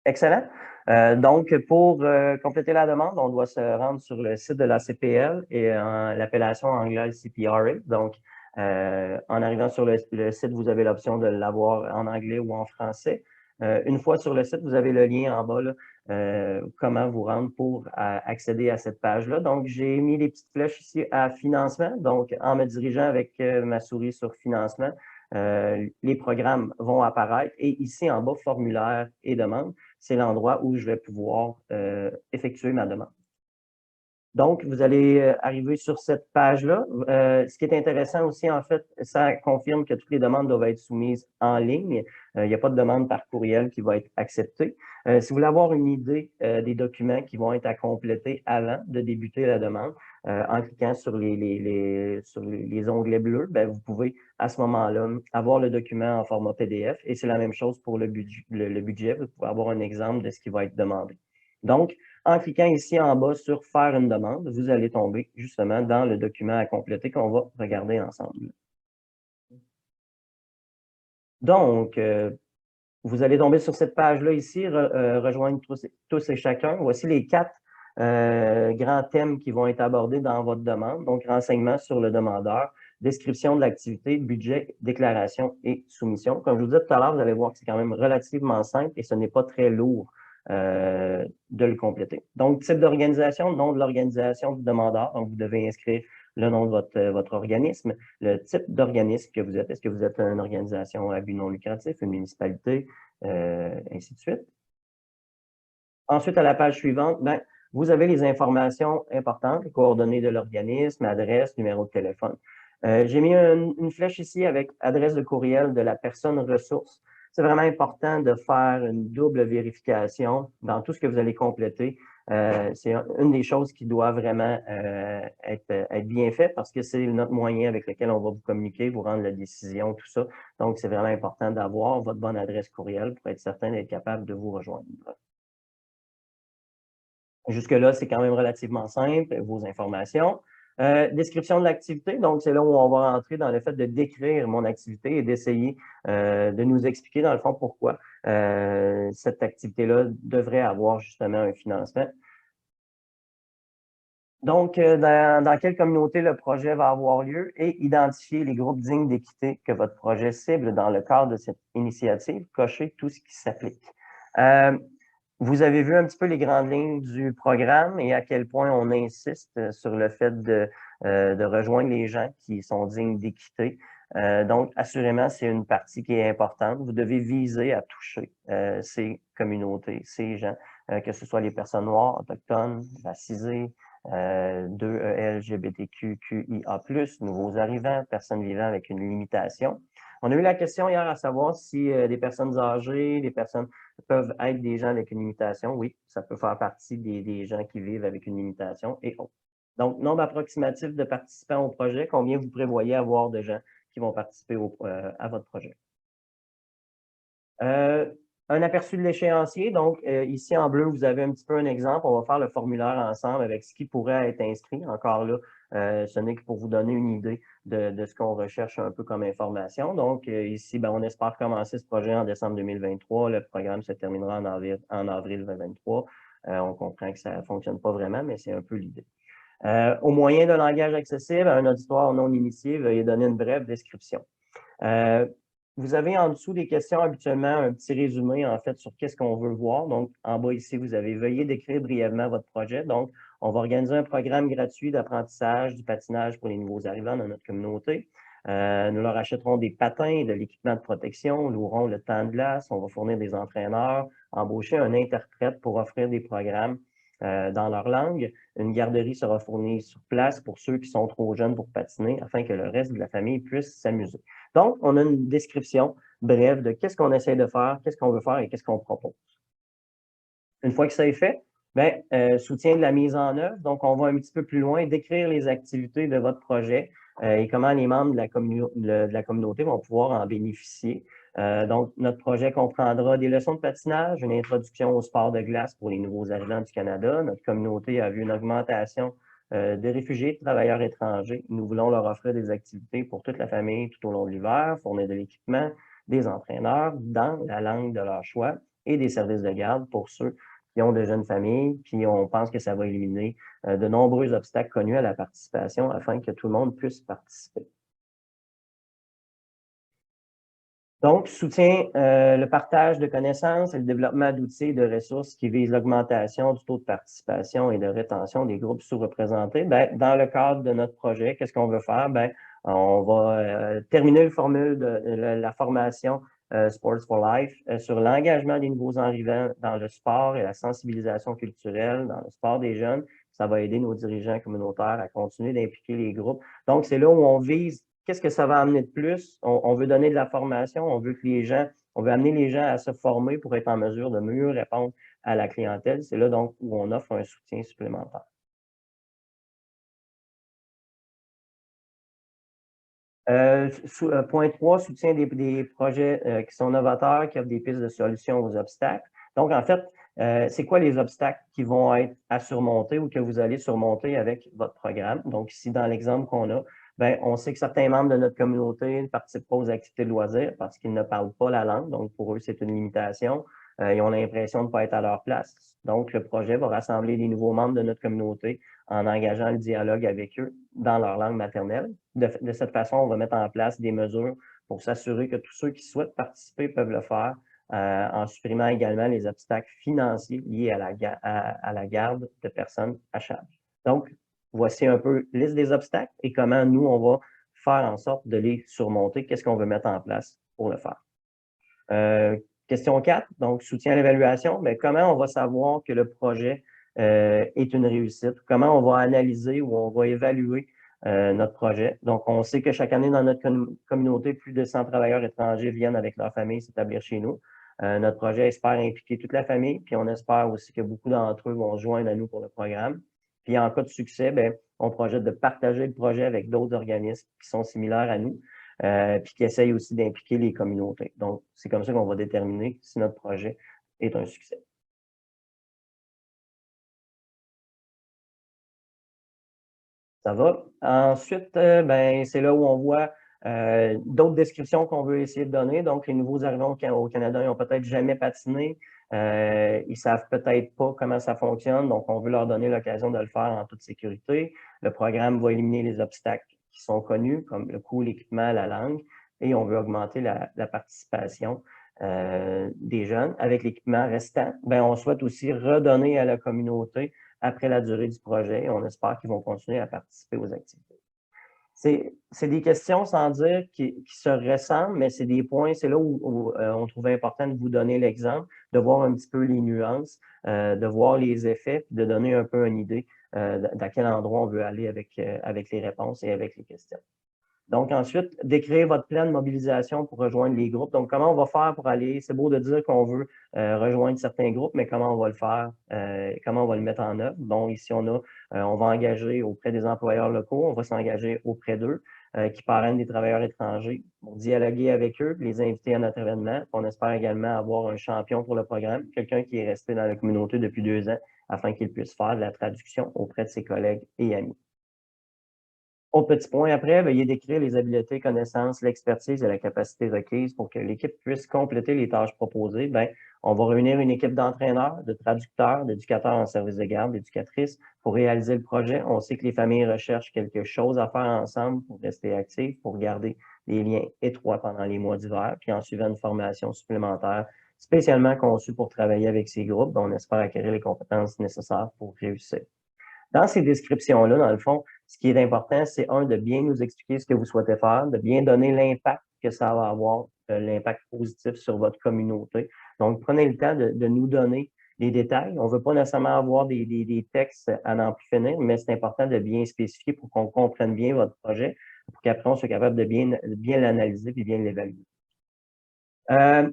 Excellent. Donc, pour compléter la demande, on doit se rendre sur le site de la CPL et l'appellation anglaise CPRA. Donc, en arrivant sur le site, vous avez l'option de l'avoir en anglais ou en français. Une fois sur le site, vous avez le lien en bas, là, comment vous rendre pour accéder à cette page-là. Donc, j'ai mis les petites flèches ici à financement. Donc, en me dirigeant avec ma souris sur financement, les programmes vont apparaître. Et ici, en bas, formulaire et demande, c'est l'endroit où je vais pouvoir effectuer ma demande. Donc, vous allez arriver sur cette page-là. Ce qui est intéressant aussi, en fait, ça confirme que toutes les demandes doivent être soumises en ligne. Il n'y a pas de demande par courriel qui va être acceptée. Si vous voulez avoir une idée des documents qui vont être à compléter avant de débuter la demande, en cliquant sur les onglets bleus, ben, vous pouvez à ce moment-là avoir le document en format PDF et c'est la même chose pour le budget. Vous pouvez avoir un exemple de ce qui va être demandé. Donc, en cliquant ici en bas sur « Faire une demande », vous allez tomber justement dans le document à compléter qu'on va regarder ensemble. Donc, vous allez tomber sur cette page-là ici, rejoindre tous et chacun. Voici les 4 grands thèmes qui vont être abordés dans votre demande. Donc, renseignements sur le demandeur, description de l'activité, budget, déclaration et soumission. Comme je vous disais tout à l'heure, vous allez voir que c'est quand même relativement simple et ce n'est pas très lourd de le compléter. Donc, type d'organisation, nom de l'organisation du demandeur. Donc, vous devez inscrire le nom de votre organisme, le type d'organisme que vous êtes. Est-ce que vous êtes une organisation à but non lucratif, une municipalité, ainsi de suite. Ensuite, à la page suivante, ben, vous avez les informations importantes, les coordonnées de l'organisme, adresse, numéro de téléphone. J'ai mis une flèche ici avec adresse de courriel de la personne ressource. C'est vraiment important de faire une double vérification dans tout ce que vous allez compléter. C'est une des choses qui doit vraiment être bien fait parce que c'est notre moyen avec lequel on va vous communiquer, vous rendre la décision, tout ça. Donc, c'est vraiment important d'avoir votre bonne adresse courriel pour être certain d'être capable de vous rejoindre. Jusque-là, c'est quand même relativement simple, vos informations. Description de l'activité, donc c'est là où on va entrer dans le fait de décrire mon activité et d'essayer de nous expliquer dans le fond pourquoi cette activité-là devrait avoir justement un financement. Donc, dans quelle communauté le projet va avoir lieu et identifier les groupes dignes d'équité que votre projet cible dans le cadre de cette initiative, cocher tout ce qui s'applique. Vous avez vu un petit peu les grandes lignes du programme et à quel point on insiste sur le fait de rejoindre les gens qui sont dignes d'équité. Donc, assurément, c'est une partie qui est importante. Vous devez viser à toucher ces communautés, ces gens, que ce soit les personnes noires, autochtones, racisées, 2E, LGBTQIA+, nouveaux arrivants, personnes vivant avec une limitation. On a eu la question hier à savoir si des personnes âgées, des personnes peuvent être des gens avec une limitation. Oui, ça peut faire partie des gens qui vivent avec une limitation et autres. Donc, nombre approximatif de participants au projet, combien vous prévoyez avoir de gens qui vont participer à votre projet? Un aperçu de l'échéancier. Donc, ici en bleu, vous avez un petit peu un exemple. On va faire le formulaire ensemble avec ce qui pourrait être inscrit. Encore là, ce n'est que pour vous donner une idée de ce qu'on recherche un peu comme information. Donc, ici, ben, on espère commencer ce projet en décembre 2023. Le programme se terminera en avril 2023. On comprend que ça ne fonctionne pas vraiment, mais c'est un peu l'idée. Au moyen de langage accessible, à un auditoire non initié, veuillez donner une brève description. Vous avez en dessous des questions habituellement un petit résumé en fait sur qu'est-ce qu'on veut voir. Donc, en bas ici, vous avez « Veuillez décrire brièvement votre projet ». Donc, on va organiser un programme gratuit d'apprentissage du patinage pour les nouveaux arrivants dans notre communauté. Nous leur achèterons des patins, de l'équipement de protection, louerons le temps de glace, on va fournir des entraîneurs, embaucher un interprète pour offrir des programmes dans leur langue. Une garderie sera fournie sur place pour ceux qui sont trop jeunes pour patiner afin que le reste de la famille puisse s'amuser. Donc, on a une description brève de qu'est-ce qu'on essaie de faire, qu'est-ce qu'on veut faire et qu'est-ce qu'on propose. Une fois que ça est fait, bien, soutien de la mise en œuvre. Donc, on va un petit peu plus loin, décrire les activités de votre projet et comment les membres de la communauté vont pouvoir en bénéficier. Donc, notre projet comprendra des leçons de patinage, une introduction au sport de glace pour les nouveaux arrivants du Canada. Notre communauté a vu une augmentation de réfugiés, de travailleurs étrangers. Nous voulons leur offrir des activités pour toute la famille tout au long de l'hiver, fournir de l'équipement, des entraîneurs dans la langue de leur choix et des services de garde pour ceux qui ont de jeunes familles, puis on pense que ça va éliminer de nombreux obstacles connus à la participation afin que tout le monde puisse participer. Donc, soutient le partage de connaissances et le développement d'outils et de ressources qui visent l'augmentation du taux de participation et de rétention des groupes sous-représentés. Ben, dans le cadre de notre projet, qu'est-ce qu'on veut faire? Ben, on va terminer le formule de la formation Sports for Life sur l'engagement des nouveaux arrivants dans le sport et la sensibilisation culturelle dans le sport des jeunes. Ça va aider nos dirigeants communautaires à continuer d'impliquer les groupes. Donc, c'est là où on vise qu'est-ce que ça va amener de plus? On veut donner de la formation, on veut on veut amener les gens à se former pour être en mesure de mieux répondre à la clientèle. C'est là donc où on offre un soutien supplémentaire. Point 3, soutien des projets qui sont novateurs, qui offrent des pistes de solutions aux obstacles. Donc, en fait, c'est quoi les obstacles qui vont être à surmonter ou que vous allez surmonter avec votre programme? Donc, ici, dans l'exemple qu'on a, ben, on sait que certains membres de notre communauté ne participent pas aux activités de loisirs parce qu'ils ne parlent pas la langue. Donc, pour eux, c'est une limitation. Ils ont l'impression de ne pas être à leur place. Donc, le projet va rassembler les nouveaux membres de notre communauté en engageant le dialogue avec eux dans leur langue maternelle. De cette façon, on va mettre en place des mesures pour s'assurer que tous ceux qui souhaitent participer peuvent le faire en supprimant également les obstacles financiers liés à la garde de personnes à charge. Donc, voici un peu liste des obstacles et comment nous, on va faire en sorte de les surmonter. Qu'est-ce qu'on veut mettre en place pour le faire? Question 4, donc soutien à l'évaluation. Mais comment on va savoir que le projet est une réussite? Comment on va analyser ou on va évaluer notre projet? Donc, on sait que chaque année, dans notre communauté, plus de 100 travailleurs étrangers viennent avec leur famille s'établir chez nous. Notre projet espère impliquer toute la famille, puis on espère aussi que beaucoup d'entre eux vont se joindre à nous pour le programme. Puis en cas de succès, bien, on projette de partager le projet avec d'autres organismes qui sont similaires à nous, puis qui essayent aussi d'impliquer les communautés. Donc, c'est comme ça qu'on va déterminer si notre projet est un succès. Ça va. Ensuite, ben, c'est là où on voit d'autres descriptions qu'on veut essayer de donner. Donc, les nouveaux arrivants au Canada, ils n'ont peut-être jamais patiné. Ils savent peut-être pas comment ça fonctionne. Donc, on veut leur donner l'occasion de le faire en toute sécurité. Le programme va éliminer les obstacles qui sont connus, comme le coût, l'équipement, la langue. Et on veut augmenter la participation des jeunes. Avec l'équipement restant, ben, on souhaite aussi redonner à la communauté après la durée du projet. On espère qu'ils vont continuer à participer aux activités. C'est des questions sans dire qui se ressemblent, mais c'est des points, c'est là où on trouvait important de vous donner l'exemple, de voir un petit peu les nuances, de voir les effets, puis de donner un peu une idée d'à quel endroit on veut aller avec les réponses et avec les questions. Donc, ensuite, décrire votre plan de mobilisation pour rejoindre les groupes. Donc, comment on va faire pour aller, c'est beau de dire qu'on veut rejoindre certains groupes, mais comment on va le faire, comment on va le mettre en œuvre. Donc, ici, on va engager auprès des employeurs locaux, on va s'engager auprès d'eux, qui parrainent des travailleurs étrangers, pour dialoguer avec eux, les inviter à notre événement. On espère également avoir un champion pour le programme, quelqu'un qui est resté dans la communauté depuis 2 ans, afin qu'il puisse faire de la traduction auprès de ses collègues et amis. Autre petit point après, veuillez décrire les habiletés, connaissances, l'expertise et la capacité requise pour que l'équipe puisse compléter les tâches proposées. Bien, on va réunir une équipe d'entraîneurs, de traducteurs, d'éducateurs en service de garde, d'éducatrices pour réaliser le projet. On sait que les familles recherchent quelque chose à faire ensemble pour rester actifs, pour garder des liens étroits pendant les mois d'hiver, puis en suivant une formation supplémentaire spécialement conçue pour travailler avec ces groupes. On espère acquérir les compétences nécessaires pour réussir. Dans ces descriptions-là, dans le fond, ce qui est important, c'est de bien nous expliquer ce que vous souhaitez faire, de bien donner l'impact que ça va avoir, l'impact positif sur votre communauté. Donc, prenez le temps de nous donner les détails. On ne veut pas nécessairement avoir des textes à n'en plus finir, mais c'est important de bien spécifier pour qu'on comprenne bien votre projet, pour qu'après, on soit capable de bien l'analyser et bien l'évaluer. Euh,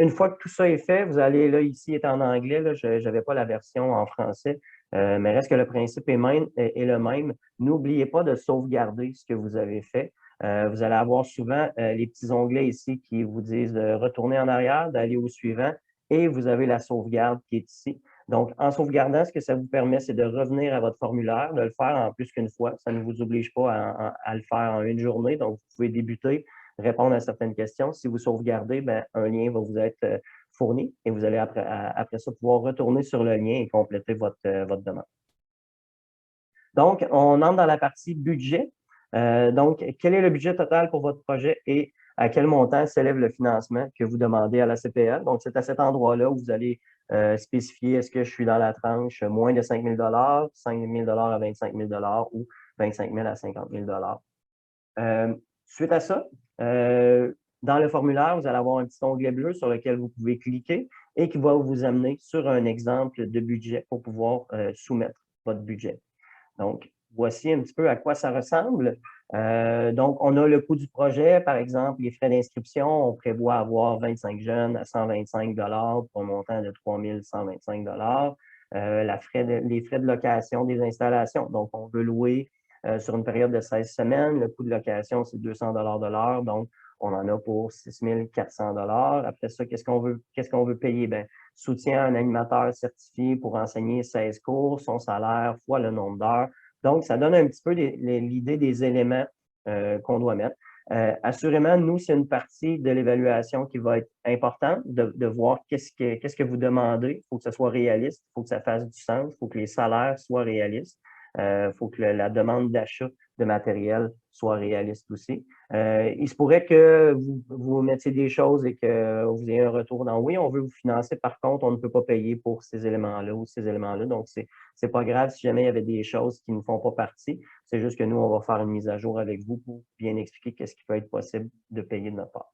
Une fois que tout ça est fait, vous allez, là, ici est en anglais, là, je n'avais pas la version en français, mais reste que le principe est le même. N'oubliez pas de sauvegarder ce que vous avez fait. Vous allez avoir souvent les petits onglets ici qui vous disent de retourner en arrière, d'aller au suivant, et vous avez la sauvegarde qui est ici. Donc, en sauvegardant, ce que ça vous permet, c'est de revenir à votre formulaire, de le faire en plus qu'une fois. Ça ne vous oblige pas à le faire en une journée. Donc, vous pouvez débuter, répondre à certaines questions. Si vous sauvegardez, ben, un lien va vous être fourni et vous allez après ça pouvoir retourner sur le lien et compléter votre demande. Donc, on entre dans la partie budget. Donc, quel est le budget total pour votre projet et à quel montant s'élève le financement que vous demandez à la CPL? Donc, c'est à cet endroit-là où vous allez spécifier est-ce que je suis dans la tranche moins de 5 000 5 000 à 25 000 ou 25 000 à 50 000 Suite à ça, dans le formulaire, vous allez avoir un petit onglet bleu sur lequel vous pouvez cliquer et qui va vous amener sur un exemple de budget pour pouvoir soumettre votre budget. Donc, voici un petit peu à quoi ça ressemble. Donc, on a le coût du projet, par exemple, les frais d'inscription. On prévoit avoir 25 jeunes à 125 pour un montant de 3 125 les frais de location des installations. Donc, on veut louer sur une période de 16 semaines. Le coût de location, c'est 200 de l'heure. Donc, on en a pour 6 400 Après ça, qu'est-ce qu'on veut payer? Bien, soutien à un animateur certifié pour enseigner 16 cours, son salaire fois le nombre d'heures. Donc, ça donne un petit peu l'idée des éléments qu'on doit mettre. Assurément, nous, c'est une partie de l'évaluation qui va être importante, de voir qu'est-ce que vous demandez. Il faut que ça soit réaliste, il faut que ça fasse du sens, il faut que les salaires soient réalistes. Il faut que la demande d'achat de matériel soit réaliste aussi. Il se pourrait que vous mettiez des choses et que vous ayez un retour dans oui, on veut vous financer, par contre, on ne peut pas payer pour ces éléments-là ou ces éléments-là. Donc, c'est pas grave si jamais il y avait des choses qui ne font pas partie. C'est juste que nous, on va faire une mise à jour avec vous pour bien expliquer qu'est-ce qui peut être possible de payer de notre part.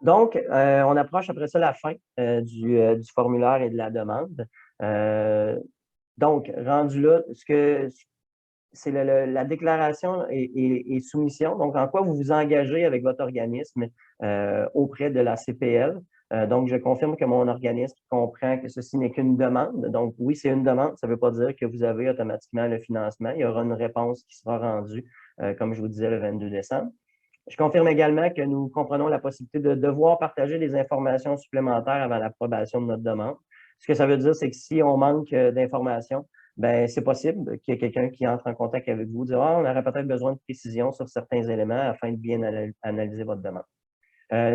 Donc, on approche après ça la fin du formulaire et de la demande. Donc, rendu là, c'est la déclaration et soumission. Donc, en quoi vous vous engagez avec votre organisme auprès de la CPL. Donc, je confirme que mon organisme comprend que ceci n'est qu'une demande. Donc, oui, c'est une demande. Ça ne veut pas dire que vous avez automatiquement le financement. Il y aura une réponse qui sera rendue, comme je vous disais, le 22 décembre. Je confirme également que nous comprenons la possibilité de devoir partager des informations supplémentaires avant l'approbation de notre demande. Ce que ça veut dire, c'est que si on manque d'informations, ben c'est possible qu'il y ait quelqu'un qui entre en contact avec vous, dire on aurait peut-être besoin de précision sur certains éléments afin de bien analyser votre demande.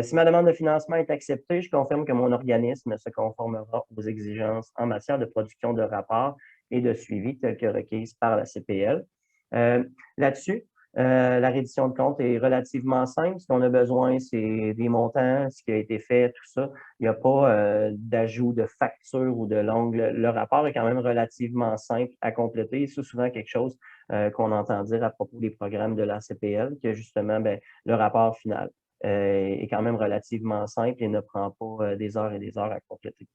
Si ma demande de financement est acceptée, je confirme que mon organisme se conformera aux exigences en matière de production de rapports et de suivi telles que requises par la CPL. Là-dessus, la reddition de compte est relativement simple. Ce qu'on a besoin, c'est des montants, ce qui a été fait, tout ça. Il n'y a pas d'ajout de facture ou de l'onglet. Le rapport est quand même relativement simple à compléter. C'est souvent quelque chose qu'on entend dire à propos des programmes de la CPL, que justement, ben, le rapport final est quand même relativement simple et ne prend pas des heures et des heures à compléter.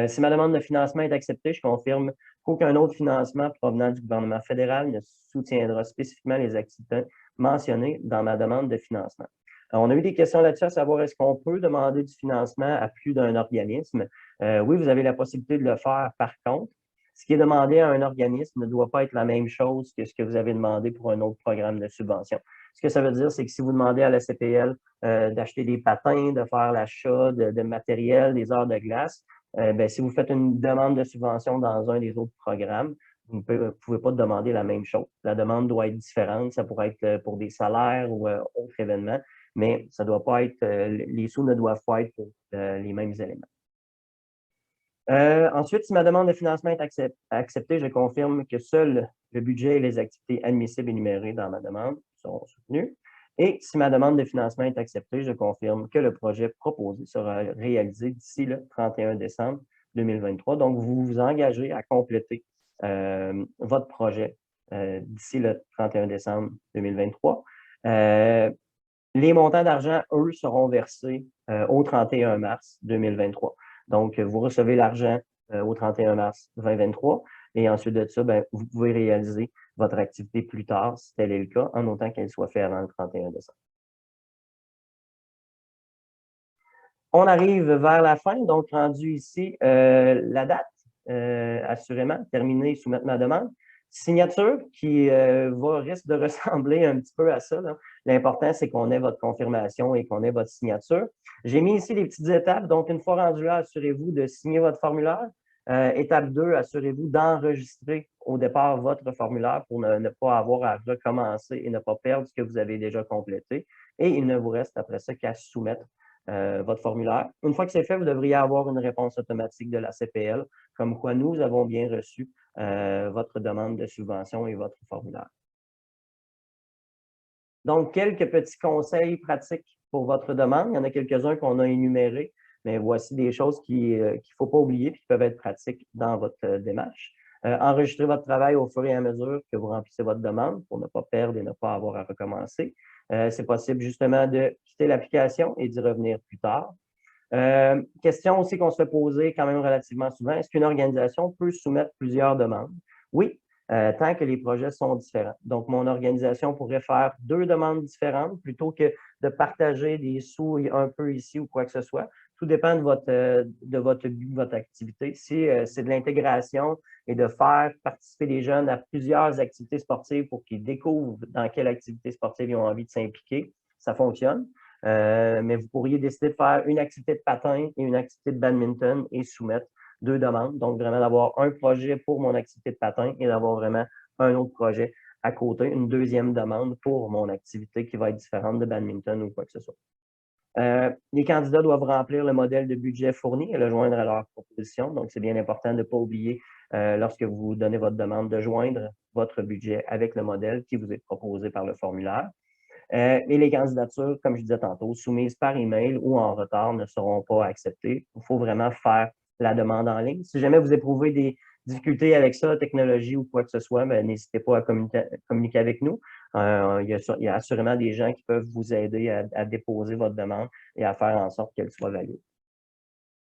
Si ma demande de financement est acceptée, je confirme qu'aucun autre financement provenant du gouvernement fédéral ne soutiendra spécifiquement les activités mentionnées dans ma demande de financement. Alors, on a eu des questions là-dessus, à savoir est-ce qu'on peut demander du financement à plus d'un organisme? Oui, vous avez la possibilité de le faire. Par contre, ce qui est demandé à un organisme ne doit pas être la même chose que ce que vous avez demandé pour un autre programme de subvention. Ce que ça veut dire, c'est que si vous demandez à la CPL d'acheter des patins, de faire l'achat de matériel, des heures de glace, ben, si vous faites une demande de subvention dans un des autres programmes, vous ne pouvez pas demander la même chose. La demande doit être différente. Ça pourrait être pour des salaires ou autres événements, mais ça doit pas être, les sous ne doivent pas être pour les mêmes éléments. Ensuite, si ma demande de financement est acceptée, je confirme que seul le budget et les activités admissibles énumérées dans ma demande sont soutenues. Et si ma demande de financement est acceptée, je confirme que le projet proposé sera réalisé d'ici le 31 décembre 2023. Donc, vous vous engagez à compléter votre projet d'ici le 31 décembre 2023. Les montants d'argent, eux, seront versés au 31 mars 2023. Donc, vous recevez l'argent au 31 mars 2023 et ensuite de ça, ben, vous pouvez réaliser votre activité plus tard, si tel est le cas, en autant qu'elle soit faite avant le 31 décembre. On arrive vers la fin, donc rendu ici la date, assurément, terminer, soumettre ma demande. Signature qui risque de ressembler un petit peu à ça. L'important, c'est qu'on ait votre confirmation et qu'on ait votre signature. J'ai mis ici les petites étapes. Donc, une fois rendu là, assurez-vous de signer votre formulaire. Étape 2, assurez-vous d'enregistrer au départ votre formulaire pour ne pas avoir à recommencer et ne pas perdre ce que vous avez déjà complété. Et il ne vous reste après ça qu'à soumettre votre formulaire. Une fois que c'est fait, vous devriez avoir une réponse automatique de la CPL, comme quoi nous avons bien reçu votre demande de subvention et votre formulaire. Donc, quelques petits conseils pratiques pour votre demande. Il y en a quelques-uns qu'on a énumérés, mais voici des choses qu'il ne faut pas oublier et qui peuvent être pratiques dans votre démarche. Enregistrez votre travail au fur et à mesure que vous remplissez votre demande pour ne pas perdre et ne pas avoir à recommencer. C'est possible justement de quitter l'application et d'y revenir plus tard. Question aussi qu'on se fait poser quand même relativement souvent, est-ce qu'une organisation peut soumettre plusieurs demandes? Oui, tant que les projets sont différents. Donc, mon organisation pourrait faire 2 demandes différentes plutôt que de partager des sous un peu ici ou quoi que ce soit. Tout dépend de votre but, de votre activité. Si c'est de l'intégration et de faire participer les jeunes à plusieurs activités sportives pour qu'ils découvrent dans quelle activité sportive ils ont envie de s'impliquer, ça fonctionne. Mais vous pourriez décider de faire une activité de patin et une activité de badminton et soumettre 2 demandes. Donc, vraiment d'avoir un projet pour mon activité de patin et d'avoir vraiment un autre projet à côté, une deuxième demande pour mon activité qui va être différente de badminton ou quoi que ce soit. Les candidats doivent remplir le modèle de budget fourni et le joindre à leur proposition. Donc, c'est bien important de ne pas oublier, lorsque vous donnez votre demande, de joindre votre budget avec le modèle qui vous est proposé par le formulaire. Et les candidatures, comme je disais tantôt, soumises par email ou en retard ne seront pas acceptées. Il faut vraiment faire la demande en ligne. Si jamais vous éprouvez des difficultés avec ça, technologie ou quoi que ce soit, n'hésitez pas à communiquer avec nous. Il y a assurément des gens qui peuvent vous aider à déposer votre demande et à faire en sorte qu'elle soit valide.